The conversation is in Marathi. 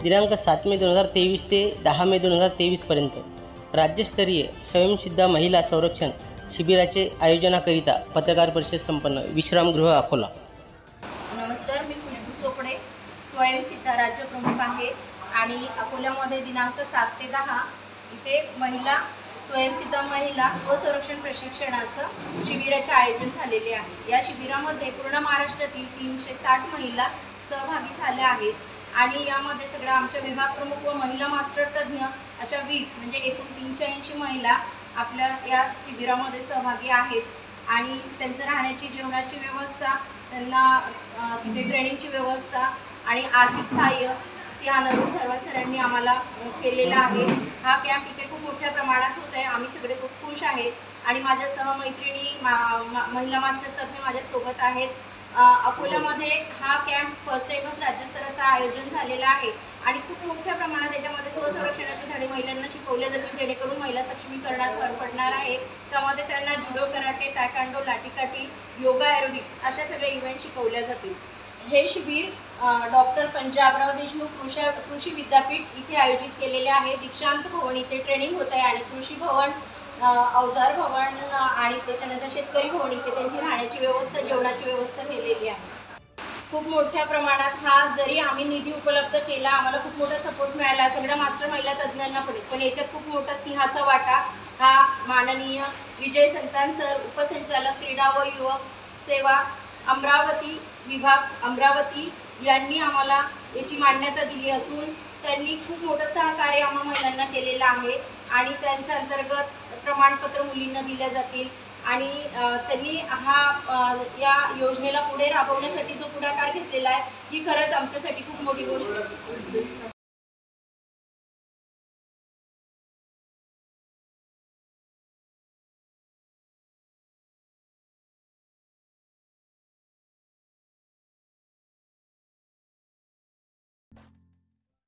दिनांक 7 मे 2023 ते 10 मे 2023 राज्यस्तरीय स्वयंसिद्धा महिला संरक्षण शिबिराचे आयोजनाकरिता पत्रकार परिषद संपन्न विश्रामगृह अकोला। नमस्कार, मी खुशबू चोपडे स्वयंसिद्धा राज्य प्रमुख आहे आणि अकोल्यामध्ये दिनांक 7 ते 10 इथे महिला स्वयंसिद्धा महिला स्वसंरक्षण प्रशिक्षणाचं शिबिराचे आयोजन झालेले आहे। या शिबिरामध्ये पूर्ण महाराष्ट्रातील 360 महिला सहभागी झाल्या आहेत आणि यामध्ये सगळ्या आमच्या विभाग प्रमुख व महिला मास्टर तज्ञ अशा 20 म्हणजे एकूण 380 महिला आपल्या या शिबिरामध्ये सहभागी आहेत आणि त्यांचं राहण्याची जेवणाची व्यवस्था, त्यांना तिथे ट्रेनिंगची व्यवस्था आणि आर्थिक सहाय्य सिंहानरू सरांनी आम्हाला केलेला आहे। हा कॅम्प इथे खूप मोठ्या प्रमाणात होत आहे। आम्ही सगळे खूप खुश आहेत आणि माझ्या सहमैत्रिणी महिला मास्टर तज्ञ माझ्यासोबत आहेत। अकोल्यामध्ये हा कॅम्प फर्स्ट टाइमच राज्यस्तराचं आयोजन झालेलं आहे आणि खूप मोठ्या प्रमाणात याच्यामध्ये स्वसंरक्षणाचे धडे महिलांना शिकवले जातील, जेणेकरून महिला सक्षमीकरणात भर पडणार आहे। त्यामध्ये त्यांना जुडो, कराटे, तायक्वांडो, लाठीकाठी, योगा, एरोबिक्स अशा सगळे इव्हेंट शिकवले जातील। हे शिबिर डॉक्टर पंजाबराव देशमुख कृषी विद्यापीठ इथे आयोजित केलेले आहे। दीक्षांत भवन इथे ट्रेनिंग होत आहे आणि कृषी भवन, अवजार भवन आणि त्याच्यानंतर शेतकरी भवन इथे त्यांची राहण्याची व्यवस्था, जेवणाची व्यवस्था केलेली आहे। खूप मोठ्या प्रमाणात हा जरी आम्ही निधी उपलब्ध केला, आम्हाला खूप मोठा सपोर्ट मिळाला सगळ्या मास्टर महिला तज्ज्ञांना पण याच्यात खूप मोठा सिंहाचा वाटा हा माननीय विजय संतान सर, उपसंचालक क्रीडा व युवक सेवा अमरावती विभाग अमरावती यांनी आम्हाला याची मान्यता दिली असून त्यांनी खूप मोठं सहकार्य आम्हा महिलांना केलेलं आहे आणि त्यांच्या अंतर्गत प्रमाणपत्र मुलींना दिले जातील आणि त्यांनी या योजनेला पुढे राबवण्यासाठी जो पुढाकार घेतलेला आहे ही खरंच आमच्यासाठी खूप मोठी गोष्ट आहे।